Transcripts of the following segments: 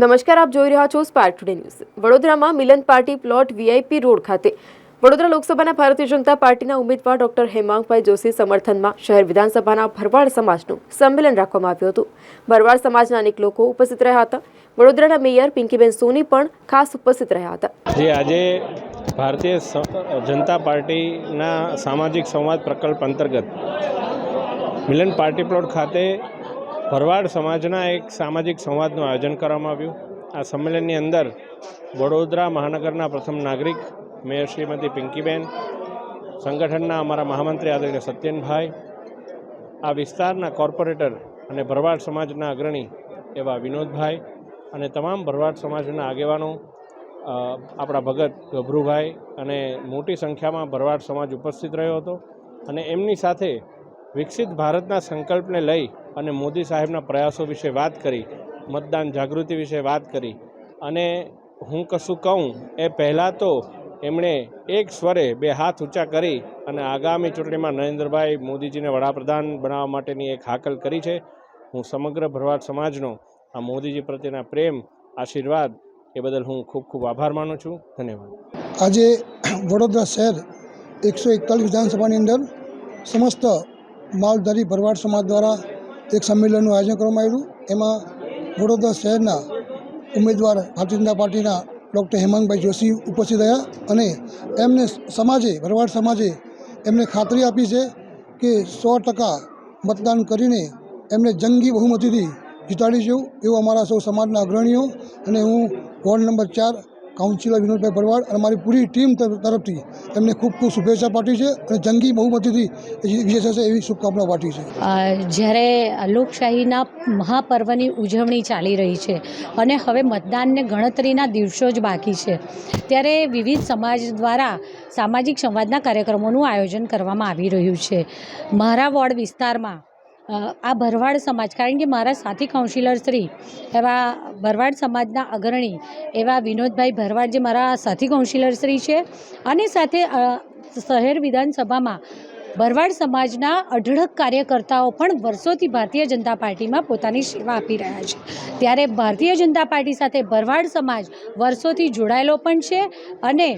નમસ્કાર, આપ જોઈ રહ્યા છો સ્પાર્ક ટુડે ન્યૂઝ। વડોદરામાં મિલન પાર્ટી પ્લોટ વીઆઈપી રોડ ખાતે વડોદરા લોકસભાના ભારતીય જનતા પાર્ટીના ઉમેદવાર ડોક્ટર હેમાંગભાઈ જોશી સમર્થનમાં શહેર વિધાનસભાના ભરવાડ સમાજનું સંમેલન રાખવામાં આવ્યું હતું। ભરવાડ સમાજના અનેક લોકો ઉપસ્થિત રહ્યા હતા। વડોદરાના મેયર પિંકીબેન સોની પણ ખાસ ઉપસ્થિત રહ્યા હતા। આજે ભારતીય જનતા પાર્ટીના સામાજિક સંવાદ પ્રકલ્પ અંતર્ગત મિલન પાર્ટી પ્લોટ ખાતે ભરવાડ સમાજના એક સામાજિક સંવાદનું આયોજન કરવામાં આવ્યું। આ સંમેલનની અંદર વડોદરા મહાનગરના પ્રથમ નાગરિક મેયર શ્રીમતી પિંકીબેન, સંગઠનના અમારા મહામંત્રી આદરણીય સત્યનભાઈ, આ વિસ્તારના કોર્પોરેટર અને ભરવાડ સમાજના અગ્રણી એવા વિનોદભાઈ અને તમામ ભરવાડ સમાજના આગેવાનો, આપણા ભગત ગભરુભાઈ અને મોટી સંખ્યામાં ભરવાડ સમાજ ઉપસ્થિત રહ્યો હતો અને એમની સાથે વિકસિત ભારતના સંકલ્પને લઈ અને મોદી સાહેબના પ્રયાસો વિશે વાત કરી, મતદાન જાગૃતિ વિશે વાત કરી અને હું કશું કહું એ પહેલાં તો એમણે એક સ્વરે બે હાથ ઊંચા કરી અને આગામી ચૂંટણીમાં નરેન્દ્રભાઈ મોદીજીને વડાપ્રધાન બનાવવા માટેની એક હાકલ કરી છે। હું સમગ્ર ભરવાડ સમાજનો આ મોદીજી પ્રત્યેના પ્રેમ, આશીર્વાદ એ બદલ હું ખૂબ ખૂબ આભાર માનું છું। ધન્યવાદ। આજે વડોદરા શહેર 141 વિધાનસભાની અંદર સમસ્ત માલધારી ભરવાડ સમાજ દ્વારા એક સંમેલનનું આયોજન કરવામાં આવ્યું। એમાં વડોદરા શહેરના ઉમેદવાર ભારતીય જનતા પાર્ટીના ડૉક્ટર હેમાંગભાઈ જોશી ઉપસ્થિત રહ્યા અને એમને ભરવાડ સમાજે એમને ખાતરી આપી છે કે 100% મતદાન કરીને એમને જંગી બહુમતીથી જીતાડીશું એવું અમારા સૌ સમાજના અગ્રણીઓ અને હું વોર્ડ નંબર 4 કાઉન્સિલર વિનોદભાઈ ભરવાડ અને મારી પૂરી ટીમ તરફથી એમને ખૂબ ખૂબ શુભેચ્છા પાઠવી છે અને જંગી બહુમતીથી વિજય થશે એવી શુભકામના પાઠવી છે। જ્યારે લોકશાહીના મહાપર્વની ઉજવણી ચાલી રહી છે અને હવે મતદાનને ગણતરીના દિવસો જ બાકી છે, ત્યારે વિવિધ સમાજ દ્વારા સામાજિક સંવાદના કાર્યક્રમોનું આયોજન કરવામાં આવી રહ્યું છે। મારા વોર્ડ વિસ્તારમાં આ ભરવાડ સમાજ, કારણ કે મારા સાથી કાઉન્સિલર શ્રી એવા ભરવાડ સમાજના અગ્રણી એવા વિનોદભાઈ ભરવાડ જે મારા સાથી કાઉન્સિલર શ્રી છે અને સાથે શહેર વિધાનસભામાં ભરવાડ સમાજના અઢળક કાર્યકર્તાઓ પણ વર્ષોથી ભારતીય જનતા પાર્ટીમાં પોતાની સેવા આપી રહ્યા છે, ત્યારે ભારતીય જનતા પાર્ટી સાથે ભરવાડ સમાજ વર્ષોથી જોડાયેલો પણ છે અને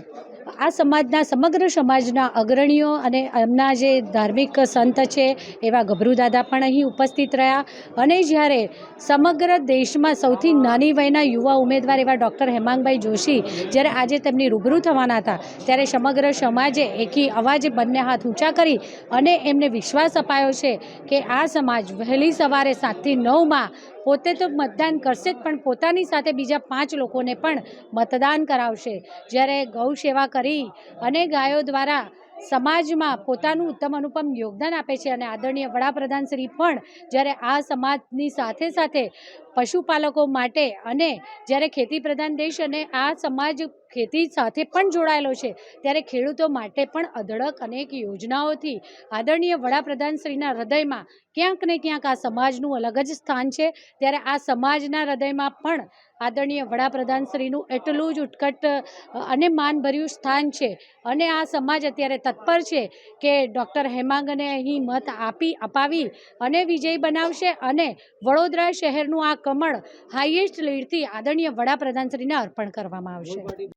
આ સમાજના સમગ્ર સમાજના અગ્રણીઓ અને એમના જે ધાર્મિક સંત છે એવા ગભરુદાદા પણ અહીં ઉપસ્થિત રહ્યા અને જ્યારે સમગ્ર દેશમાં સૌથી નાની વયના યુવા ઉમેદવાર એવા ડૉક્ટર હેમાંગભાઈ જોશી જ્યારે આજે તેમની રૂબરૂ થવાના હતા, ત્યારે સમગ્ર સમાજે એકી અવાજે બંને હાથ ઊંચા કરી અને એમને વિશ્વાસ અપાયો છે કે આ સમાજ વહેલી સવારે 7 થી 9માં પોતે તો મતદાન કરશે જ પણ પોતાની સાથે બીજા 5 લોકોને પણ મતદાન કરાવશે। જ્યારે ગૌ સેવા કરી અને ગાયો દ્વારા સમાજમાં પોતાનું ઉત્તમ અનુપમ યોગદાન આપે છે અને આદરણીય વડાપ્રધાન શ્રી પણ જ્યારે આ સમાજની સાથે સાથે પશુપાલકો માટે અને જ્યારે ખેતી પ્રધાન દેશ અને આ સમાજ ખેતી સાથે પણ જોડાયેલો છે, ત્યારે ખેડૂતો માટે પણ અઢળક અનેક યોજનાઓથી આદરણીય વડાપ્રધાન શ્રીના હૃદયમાં ક્યાંક ને ક્યાંક આ સમાજનું અલગ જ સ્થાન છે। ત્યારે આ સમાજના હૃદયમાં પણ આદરણીય વડાપ્રધાન શ્રીનું એટલું જ ઉત્કટ અને માનભર્યું સ્થાન છે અને આ સમાજ અત્યારે તત્પર છે કે ડૉક્ટર હેમાંગને અહીં મત અપાવી અને વિજય બનાવશે અને વડોદરા શહેરનું આ કમળ હાઈએસ્ટ લીડથી આદરણીય વડાપ્રધાન શ્રીને અર્પણ કરવામાં આવશે।